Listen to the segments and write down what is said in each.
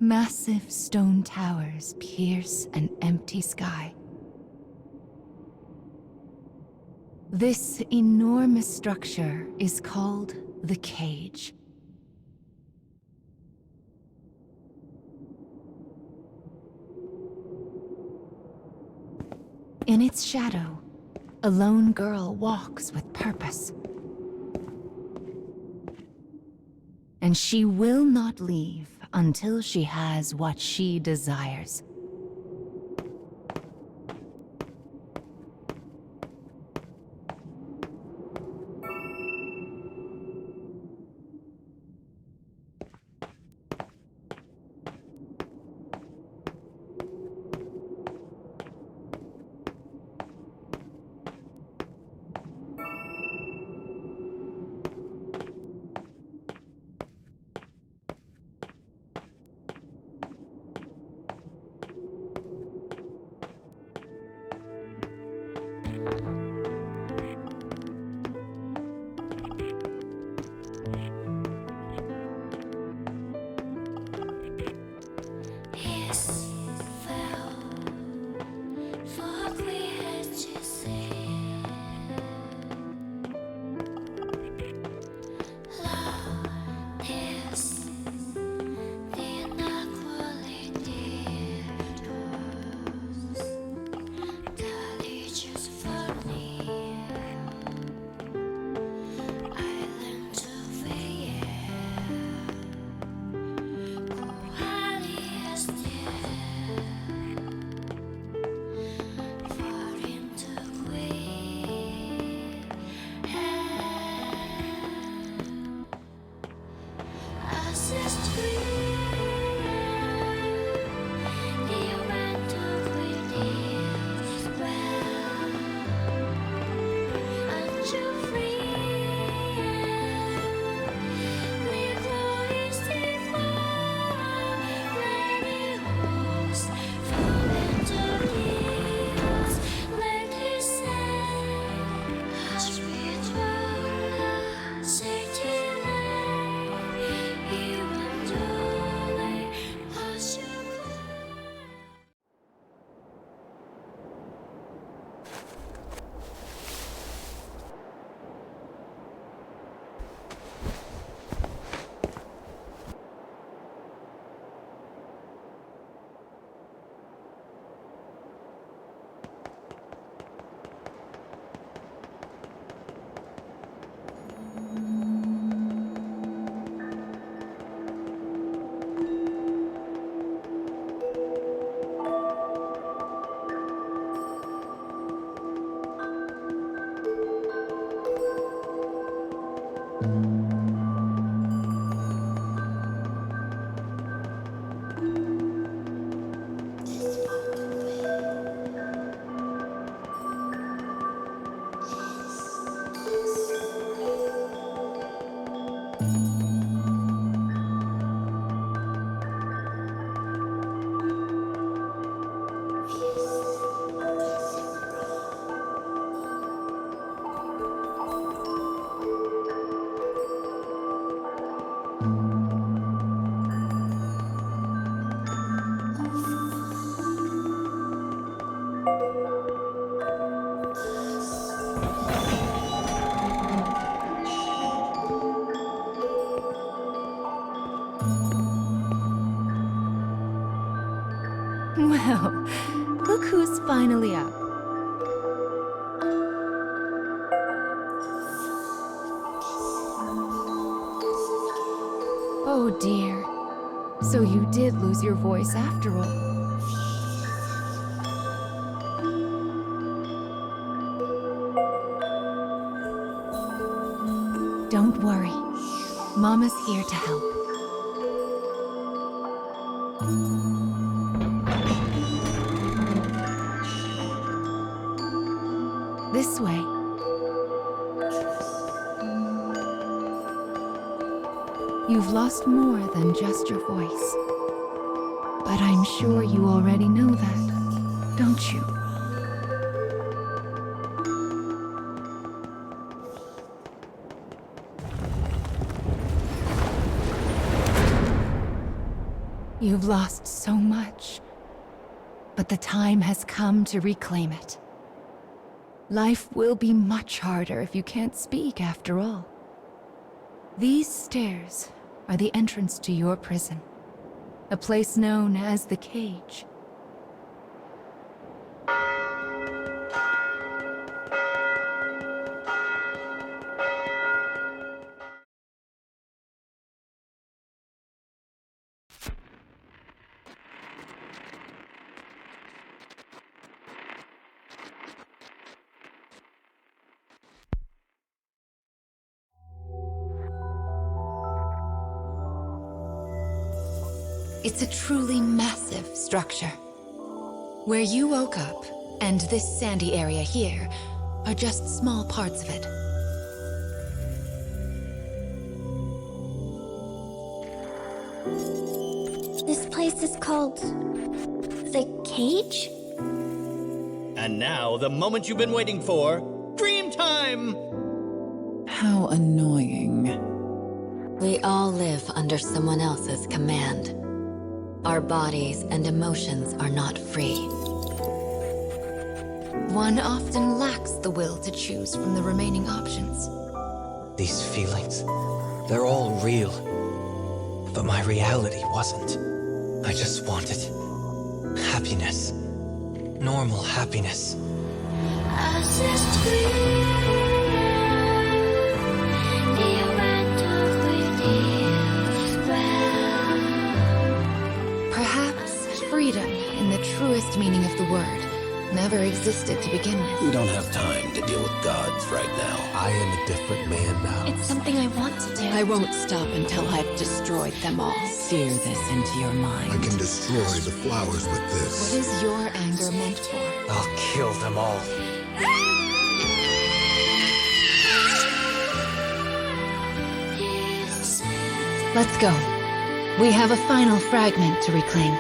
Massive stone towers pierce an empty sky. This enormous structure is called the Cage. In its shadow, a lone girl walks with purpose. And she will not leave until she has what she desires. Well, look who's finally up. Oh dear. So you did lose your voice after all. Don't worry. Mama's here to help. This way. You've lost more than just your voice. But I'm sure you already know that, don't you? You've lost so much, but the time has come to reclaim it. Life will be much harder if you can't speak after all. These stairs are the entrance to your prison, a place known as the Cage. It's a truly massive structure. Where you woke up, and this sandy area here, are just small parts of it. This place is called... the Cage? And now, the moment you've been waiting for, dream time! How annoying. We all live under someone else's command. Our bodies and emotions are not free. One often lacks the will to choose from the remaining options. These feelings, they're all real. But my reality wasn't. I just wanted happiness. Normal happiness. Perhaps freedom, in the truest meaning of the word, never existed to begin with. We don't have time to deal with gods right now. I am a different man now. It's something I want to do. I won't stop until I've destroyed them all. Sear this into your mind. I can destroy the flowers with What this. is your anger meant for? I'll kill them all. Let's go. We have a final fragment to reclaim.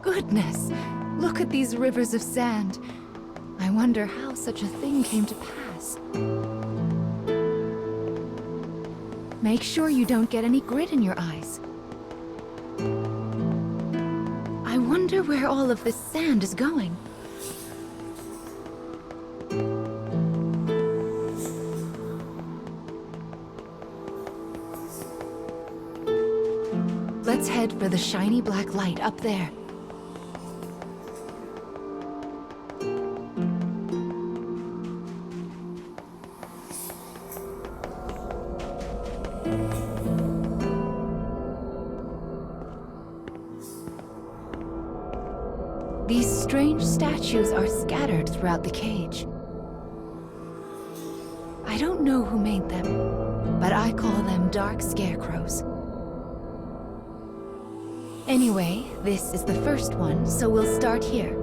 Goodness! Look at these rivers of sand. I wonder how such a thing came to pass. Make sure you don't get any grit in your eyes. I wonder where all of this sand is going. Let's head for the shiny black light up there. These strange statues are scattered throughout the cage. I don't know who made them, but I call them dark scarecrows. Anyway, this is the first one, so we'll start here.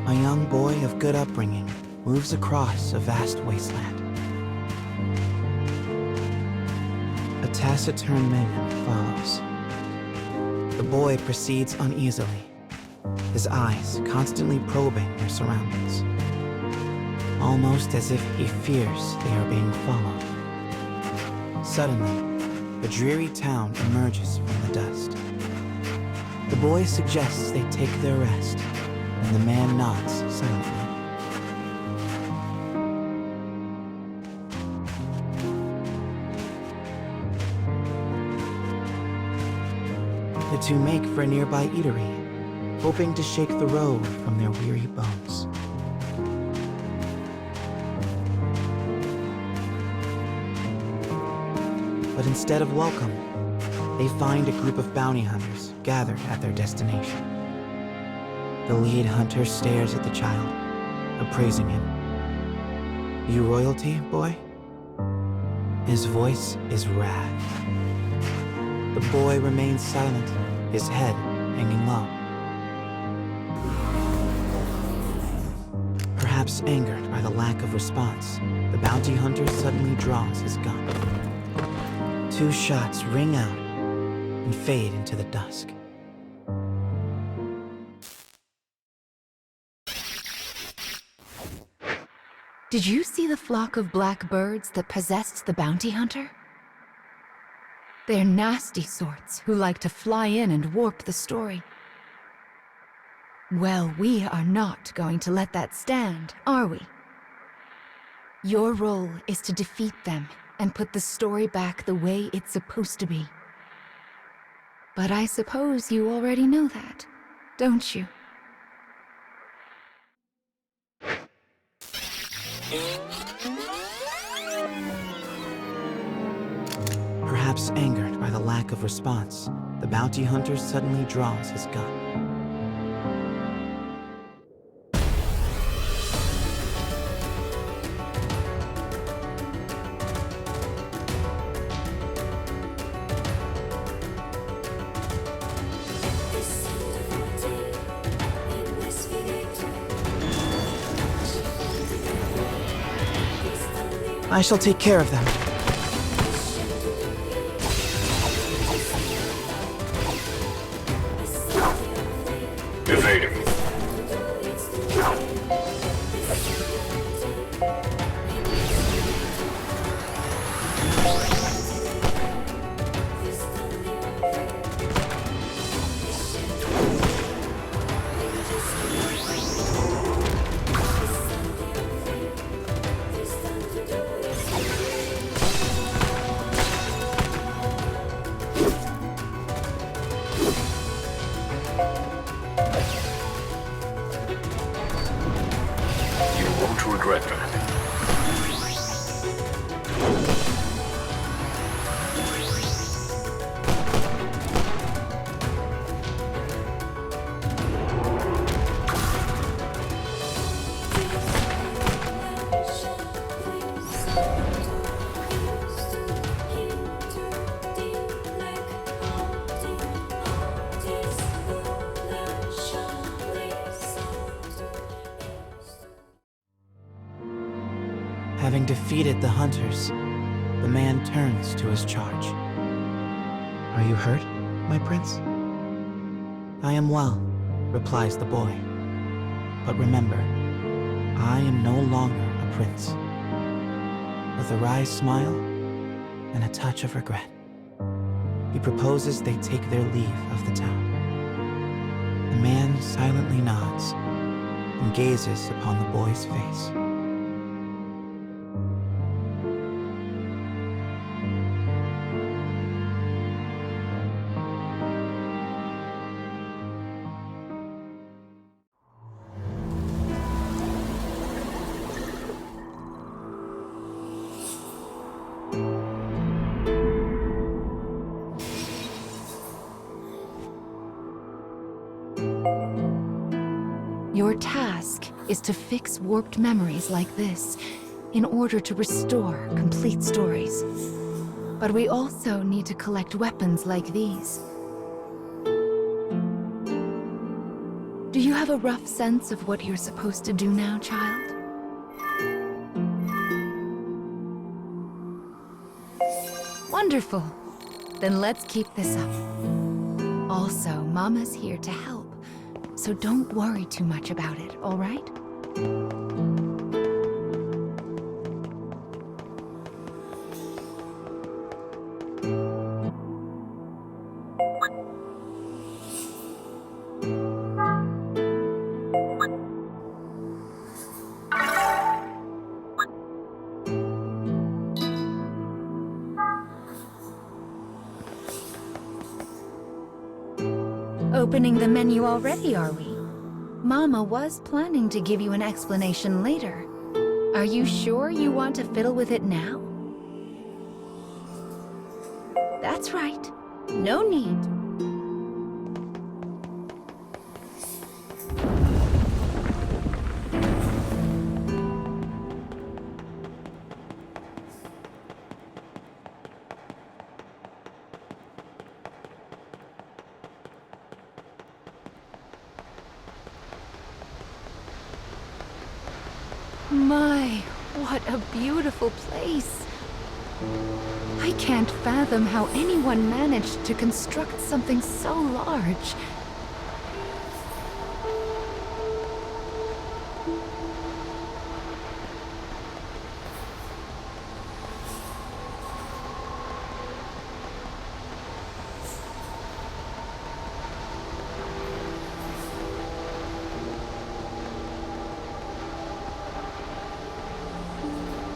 A young boy of good upbringing moves across a vast wasteland. A taciturn man follows. The boy proceeds uneasily, his eyes constantly probing their surroundings, almost as if he fears they are being followed. Suddenly, a dreary town emerges from the dust. The boy suggests they take their rest, and the man nods silently. The two make for a nearby eatery, hoping to shake the road from their weary bones. But instead of welcome, they find a group of bounty hunters gathered at their destination. The lead hunter stares at the child, appraising him. "You royalty, boy?" His voice is wrath. The boy remains silent, his head hanging low. Perhaps angered by the lack of response, the bounty hunter suddenly draws his gun. 2 shots ring out and fade into the dusk. Did you see the flock of black birds that possessed the bounty hunter? They're nasty sorts who like to fly in and warp the story. Well, we are not going to let that stand, are we? Your role is to defeat them and put the story back the way it's supposed to be. But I suppose you already know that, don't you? Perhaps angered by the lack of response, the bounty hunter suddenly draws his gun. I shall take care of them. Evade him. Regret that. Having defeated the hunters, the man turns to his charge. "Are you hurt, my prince?" "I am well," replies the boy. "But remember, I am no longer a prince." With a wry smile and a touch of regret, he proposes they take their leave of the town. The man silently nods and gazes upon the boy's face. Your task is to fix warped memories like this in order to restore complete stories. But we also need to collect weapons like these. Do you have a rough sense of what you're supposed to do now, child? Wonderful. Then let's keep this up. Also, Mama's here to help, so don't worry too much about it, all right? Opening the menu already, are we? Mama was planning to give you an explanation later. Are you sure you want to fiddle with it now? That's right. No need. My, what a beautiful place. I can't fathom how anyone managed to construct something so large.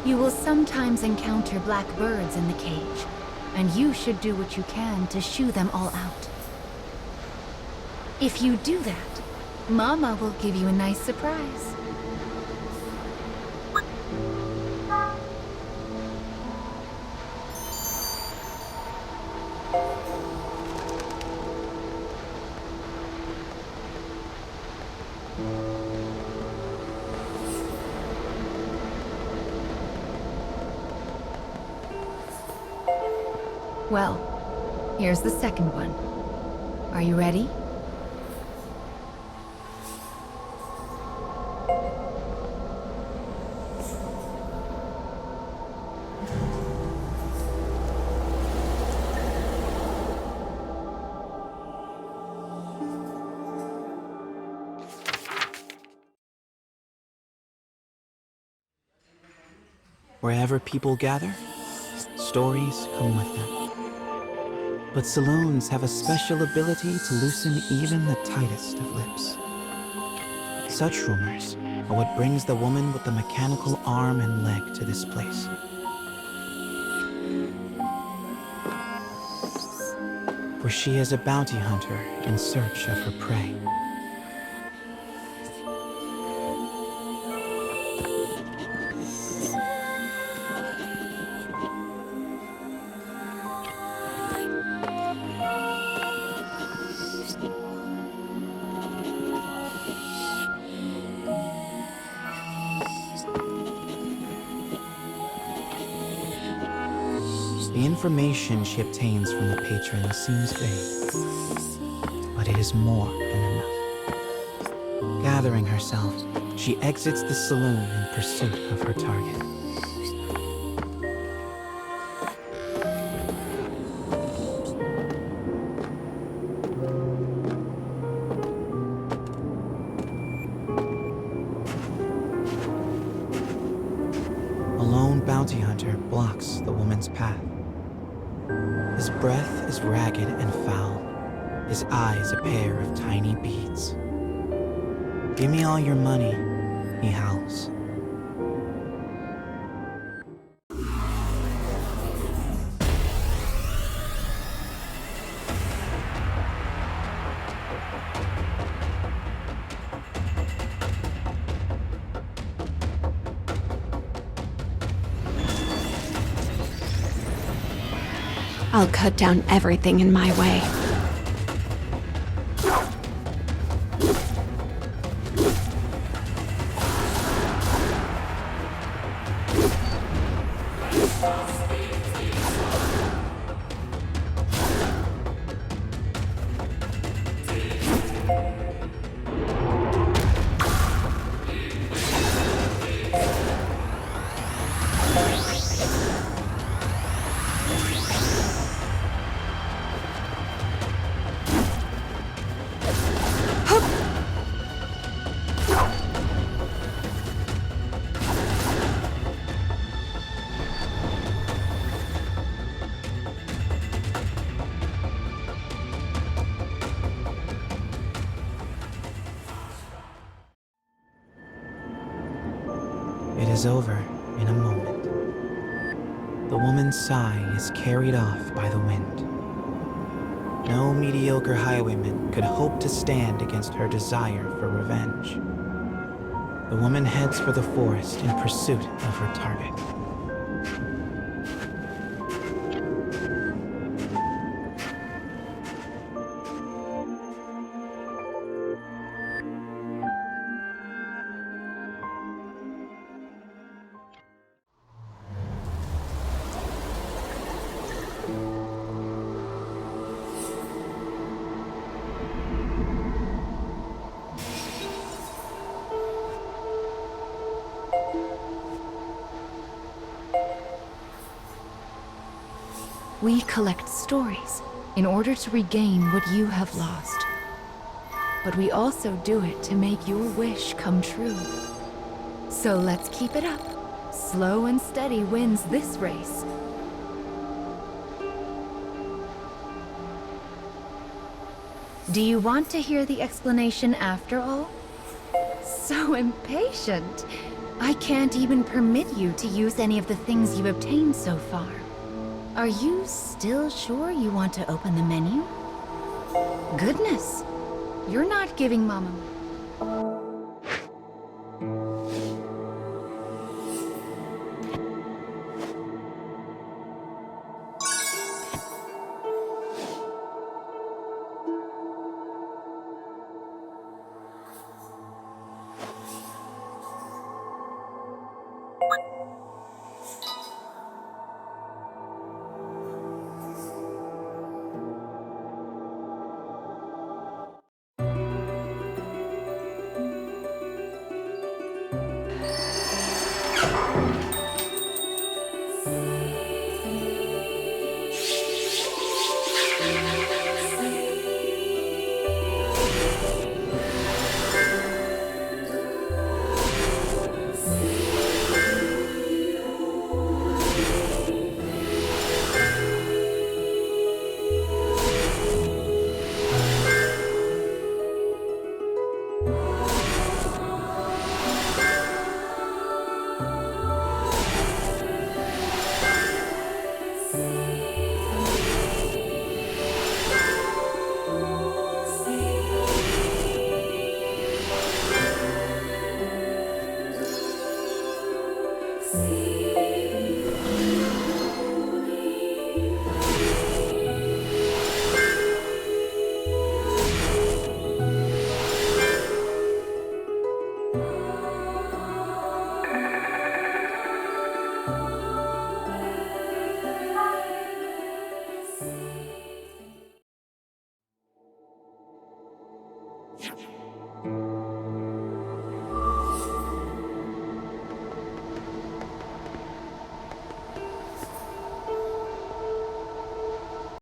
You will sometimes encounter black birds in the cage, and you should do what you can to shoo them all out. If you do that, Mama will give you a nice surprise. Well, here's the second one. Are you ready? Wherever people gather, stories come with them. But saloons have a special ability to loosen even the tightest of lips. Such rumors are what brings the woman with the mechanical arm and leg to this place. For she is a bounty hunter in search of her prey. The information she obtains from the patrons seems vague, but it is more than enough. Gathering herself, she exits the saloon in pursuit of her target. A lone bounty hunter blocks the woman's path. His breath is ragged and foul, his eyes a pair of tiny beads. "Give me all your money," he howls. I'll cut down everything in my way. is over in a moment. The woman's sigh is carried off by the wind. No mediocre highwayman could hope to stand against her desire for revenge. The woman heads for the forest in pursuit of her target. We collect stories in order to regain what you have lost. But we also do it to make your wish come true. So let's keep it up. Slow and steady wins this race. Do you want to hear the explanation after all? So impatient. I can't even permit you to use any of the things you've obtained so far. Are you still sure you want to open the menu? Goodness, you're not giving Mama. See